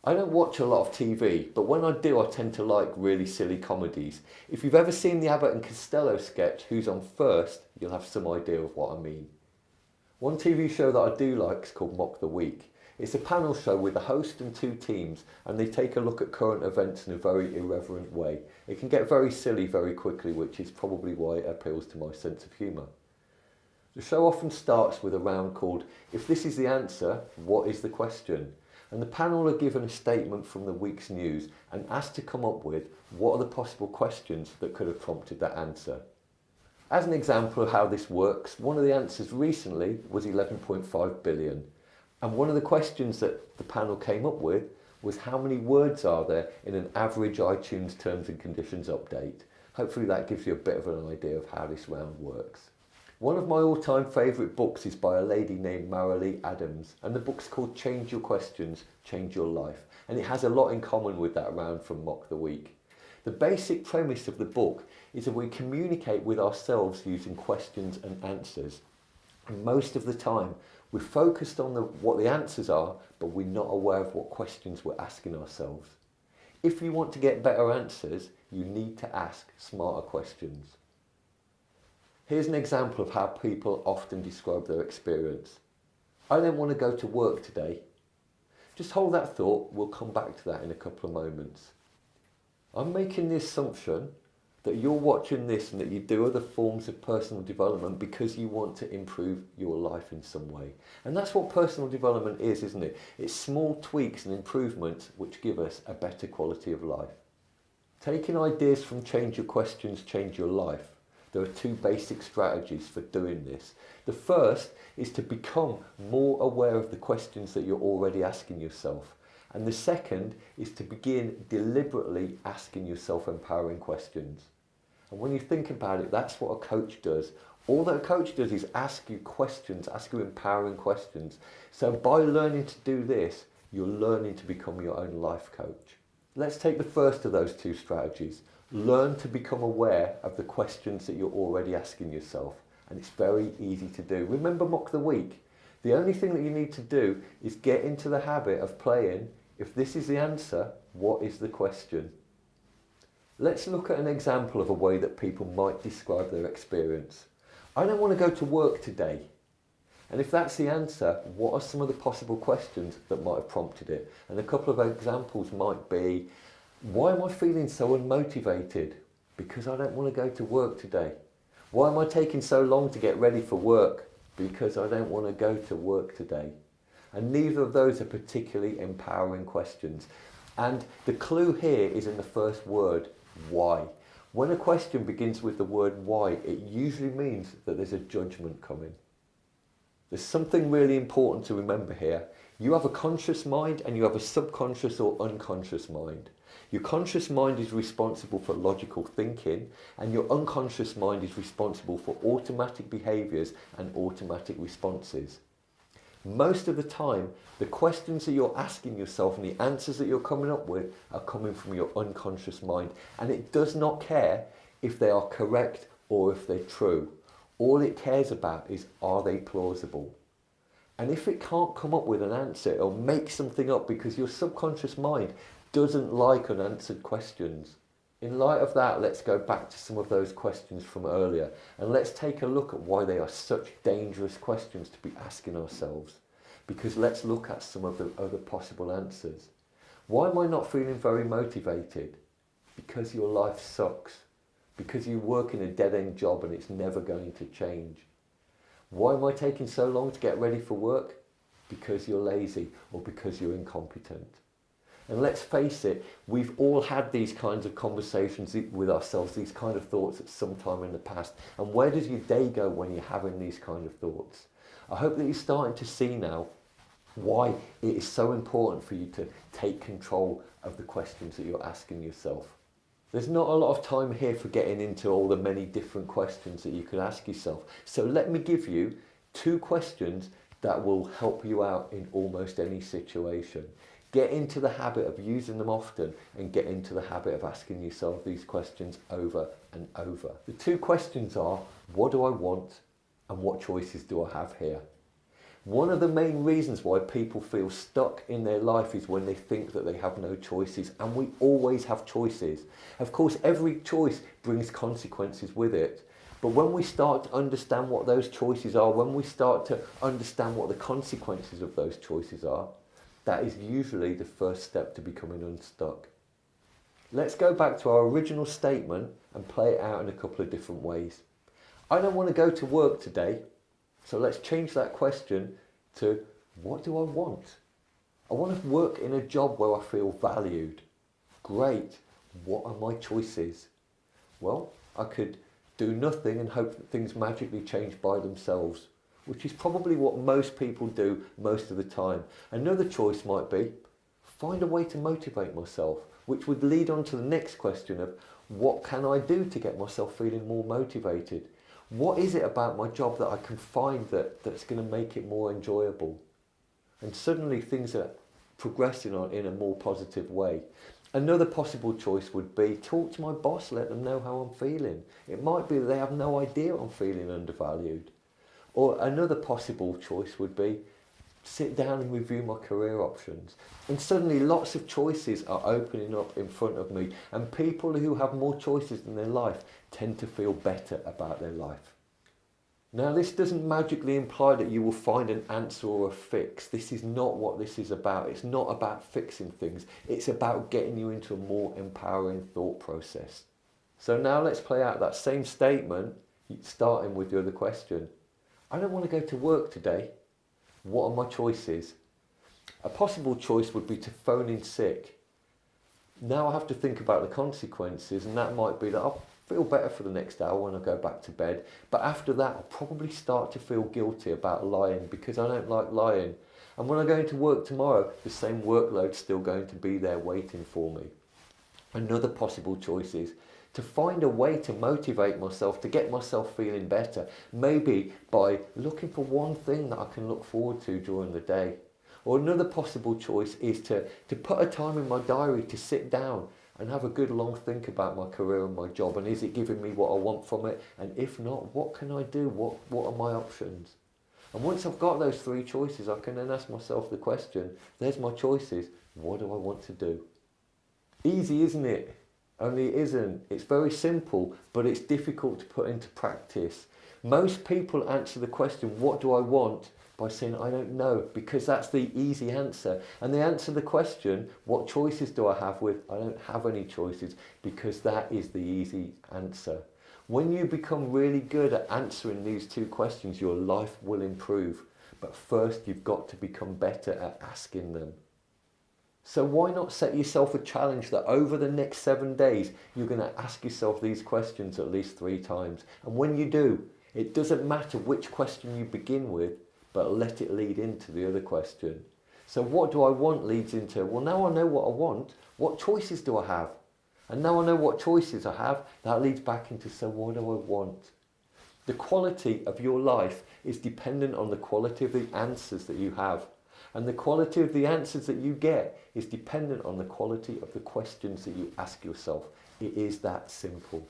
I don't watch a lot of TV, but when I do, I tend to like really silly comedies. If you've ever seen the Abbott and Costello sketch, Who's on First, you'll have some idea of what I mean. One TV show that I do like is called Mock the Week. It's a panel show with a host and two teams, and they take a look at current events in a very irreverent way. It can get very silly very quickly, which is probably why it appeals to my sense of humour. The show often starts with a round called If This Is the Answer, What Is the Question? And the panel are given a statement from the week's news and asked to come up with what are the possible questions that could have prompted that answer. As an example of how this works, one of the answers recently was 11.5 billion. And one of the questions that the panel came up with was how many words are there in an average iTunes terms and conditions update. Hopefully that gives you a bit of an idea of how this round works. One of my all-time favourite books is by a lady named Marilee Adams, and the book's called Change Your Questions, Change Your Life, and it has a lot in common with that round from Mock the Week. The basic premise of the book is that we communicate with ourselves using questions and answers. And most of the time, we're focused on what the answers are, but we're not aware of what questions we're asking ourselves. If you want to get better answers, you need to ask smarter questions. Here's an example of how people often describe their experience. I don't want to go to work today. Just hold that thought, we'll come back to that in a couple of moments. I'm making the assumption that you're watching this and that you do other forms of personal development because you want to improve your life in some way. And that's what personal development is, isn't it? It's small tweaks and improvements which give us a better quality of life. Taking ideas from Change Your Questions, Change Your Life, there are two basic strategies for doing this. The first is to become more aware of the questions that you're already asking yourself. And the second is to begin deliberately asking yourself empowering questions. And when you think about it, that's what a coach does. All that a coach does is ask you questions, ask you empowering questions. So by learning to do this, you're learning to become your own life coach. Let's take the first of those two strategies. Learn to become aware of the questions that you're already asking yourself. And it's very easy to do. Remember Mock the Week. The only thing that you need to do is get into the habit of playing, if this is the answer, what is the question? Let's look at an example of a way that people might describe their experience. I don't want to go to work today. And if that's the answer, what are some of the possible questions that might have prompted it? And a couple of examples might be, why am I feeling so unmotivated? Because I don't want to go to work today. Why am I taking so long to get ready for work? Because I don't want to go to work today. And neither of those are particularly empowering questions. And the clue here is in the first word, why. When a question begins with the word why, it usually means that there's a judgment coming. There's something really important to remember here. You have a conscious mind and you have a subconscious or unconscious mind. Your conscious mind is responsible for logical thinking, and your unconscious mind is responsible for automatic behaviours and automatic responses. Most of the time, the questions that you're asking yourself and the answers that you're coming up with are coming from your unconscious mind, and it does not care if they are correct or if they're true. All it cares about is, are they plausible? And if it can't come up with an answer, it'll make something up because your subconscious mind doesn't like unanswered questions. In light of that, let's go back to some of those questions from earlier and let's take a look at why they are such dangerous questions to be asking ourselves. Because let's look at some of the other possible answers. Why am I not feeling very motivated? Because your life sucks. Because you work in a dead-end job and it's never going to change. Why am I taking so long to get ready for work? Because you're lazy or because you're incompetent. And let's face it, we've all had these kinds of conversations with ourselves, these kind of thoughts at some time in the past. And where does your day go when you're having these kind of thoughts? I hope that you're starting to see now why it is so important for you to take control of the questions that you're asking yourself. There's not a lot of time here for getting into all the many different questions that you could ask yourself. So let me give you 2 questions that will help you out in almost any situation. Get into the habit of using them often and get into the habit of asking yourself these questions over and over. The 2 questions are, what do I want and what choices do I have here? One of the main reasons why people feel stuck in their life is when they think that they have no choices, and we always have choices. Of course, every choice brings consequences with it, but when we start to understand what those choices are, when we start to understand what the consequences of those choices are, that is usually the first step to becoming unstuck. Let's go back to our original statement and play it out in a couple of different ways. I don't want to go to work today, so let's change that question to, what do I want? I want to work in a job where I feel valued. Great. What are my choices? Well, I could do nothing and hope that things magically change by themselves, which is probably what most people do most of the time. Another choice might be, find a way to motivate myself, which would lead on to the next question of, what can I do to get myself feeling more motivated? What is it about my job that I can find that's going to make it more enjoyable? And suddenly things are progressing on in a more positive way. Another possible choice would be, talk to my boss, let them know how I'm feeling. It might be that they have no idea I'm feeling undervalued. Or another possible choice would be, sit down and review my career options. And suddenly lots of choices are opening up in front of me, and people who have more choices in their life tend to feel better about their life. Now, this doesn't magically imply that you will find an answer or a fix. This is not what this is about. It's not about fixing things. It's about getting you into a more empowering thought process. So now let's play out that same statement, starting with the other question. I don't want to go to work today. What are my choices? A possible choice would be to phone in sick. Now I have to think about the consequences, and that might be that I'll feel better for the next hour when I go back to bed. But after that, I'll probably start to feel guilty about lying because I don't like lying. And when I go into work tomorrow, the same workload's still going to be there waiting for me. Another possible choice is to find a way to motivate myself, to get myself feeling better. Maybe by looking for one thing that I can look forward to during the day. Or another possible choice is to put a time in my diary to sit down and have a good long think about my career and my job, and is it giving me what I want from it? And if not, what can I do? What are my options? And once I've got those three choices, I can then ask myself the question, there's my choices, what do I want to do? Easy, isn't it? Only it isn't. It's very simple, but it's difficult to put into practice. Most people answer the question, what do I want? By saying, I don't know, because that's the easy answer. And they answer the question, what choices do I have with, I don't have any choices, because that is the easy answer. When you become really good at answering these two questions, your life will improve. But first, you've got to become better at asking them. So why not set yourself a challenge that over the next 7 days, you're going to ask yourself these questions at least 3 times. And when you do, it doesn't matter which question you begin with, but let it lead into the other question. So what do I want leads into, well, now I know what I want, what choices do I have? And now I know what choices I have, that leads back into, so what do I want? The quality of your life is dependent on the quality of the answers that you have. And the quality of the answers that you get is dependent on the quality of the questions that you ask yourself. It is that simple.